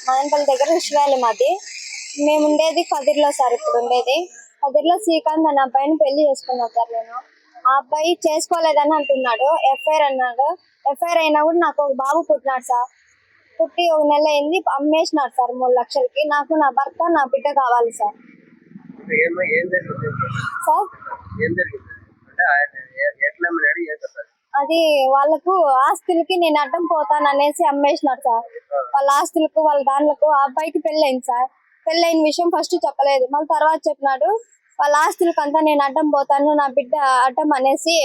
మాదనపల్లి దగ్గర విశ్వాలయం అది. మేము ఉండేది కదిర్లో సార్. ఇప్పుడు ఉండేది కదిర్లో శ్రీకాంత్ అనే అబ్బాయిని పెళ్లి చేసుకున్నాను సార్. నేను ఆ అబ్బాయి చేసుకోలేదని అంటున్నాడు. ఎఫ్ఐఆర్ అన్నాడు. ఎఫ్ఐఆర్ అయినా కూడా నాకు ఒక బాబు పుట్టినాడు సార్. పుట్టి 1 నెల అయింది. అమ్మేసినాడు సార్ 3 లక్షలకి. నాకు నా భర్త నా బిడ్డ కావాలి సార్. అది వాళ్ళకు ఆస్తులకి నేను అడ్డం పోతాననేసి అమ్మేసినాడు సార్. వాళ్ళ ఆస్తులకు వాళ్ళ దానిలకు ఆ అబ్బాయికి పెళ్ళైంది సార్. పెళ్ళైన విషయం ఫస్ట్ చెప్పలేదు, మళ్ళీ తర్వాత చెప్పినాడు. వాళ్ళ ఆస్తులకు అంతా నేను అడ్డం పోతాను, నా బిడ్డ అడ్డం అనేసి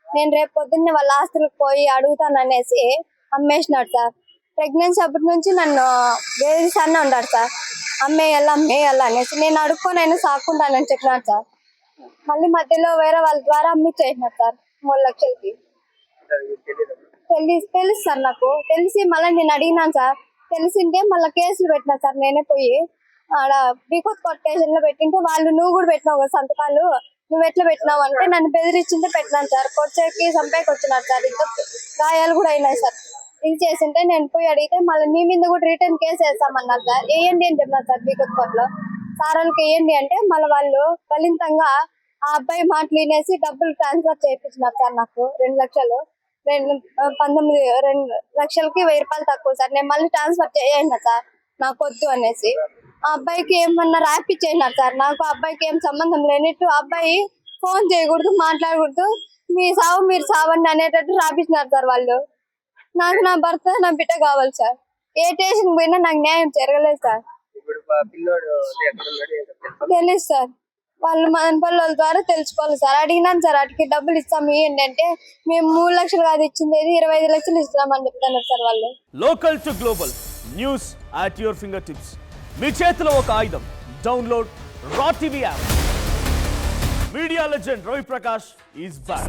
నేను రేపు పొద్దున్నే వాళ్ళ ఆస్తులకు పోయి అడుగుతాననేసి అమ్మేసినాడు సార్. ప్రెగ్నెన్సీ అప్పటి నుంచి నన్ను వేధిస్తానే ఉన్నాడు సార్. అమ్మేయాలా అనేసి నేను అడుక్కొని సాకుంటానని చెప్పినాడు సార్. మళ్ళీ మధ్యలో వేరే వాళ్ళ ద్వారా అమ్మిచ్చేసినాడు సార్ 3 లక్షలకి. తెలుసు సార్. నాకు తెలిసి మళ్ళీ నేను అడిగినాను సార్. తెలిసింటే మళ్ళీ కేసులు పెట్టినా సార్. నేనే పోయి ఆడ బీకోత్ కొట్టేషన్ లో పెట్టింటే వాళ్ళు నువ్వు కూడా పెట్టినావు కదా సంతకాలు, నువ్వు ఎట్లా పెట్టినావు అంటే నన్ను బెదిరించింటే పెట్టినాను సార్. కొచ్చేకి చంపేకి వచ్చినారు సార్. ఇద్దరు గాయాలు కూడా అయినాయి సార్. ఇది చేసింటే నేను పోయి అడిగితే మళ్ళీ నీ మీద కూడా రిటర్న్ కేసు వేస్తామన్నారు సార్. వేయండి అని చెప్పినారు సార్. బీకోత్ కోర్టులో సార్ వాళ్ళకి వేయండి అంటే మళ్ళీ వాళ్ళు బలింతంగా ఆ అబ్బాయి మాటలు వినేసి డబ్బులు ట్రాన్స్ఫర్ చేయించినారు సార్. నాకు 2 లక్షలు 2 లక్షలకి 1000 రూపాయలు తక్కువ సార్. నేను మళ్ళీ ట్రాన్స్ఫర్ చేయండి సార్ నాకు వద్దు అనేసి. ఆ అబ్బాయికి ఏమన్నా రాపిచ్చేసినారు సార్. నాకు ఆ అబ్బాయికి ఏం సంబంధం లేనిట్టు అబ్బాయి ఫోన్ చేయకూడదు, మాట్లాడకూడదు, మీ సావు మీరు సావండి అనేటట్టు రాపించినారు సార్ వాళ్ళు. నాకు నా భర్త నా బిడ్డ కావాలి సార్. ఏ స్టేషన్ పోయినా నాకు న్యాయం జరగలేదు సార్. తెలియదు సార్. వాళ్ళు మదనపల్లి వాళ్ళ ద్వారా తెలుసుకోవాలి సార్. అడిగినాను సార్, వాటికి డబ్బులు ఇస్తాము ఏంటంటే మేము 3 లక్షలు కాదు ఇచ్చింది 25 లక్షలు ఇస్తున్నామని చెప్తున్నారు సార్ వాళ్ళు. Local to global news at your fingertips. మీ చేతిలో ఒక ఆయుధం. Download Raw TV app. Media legend Ravi Prakash is back.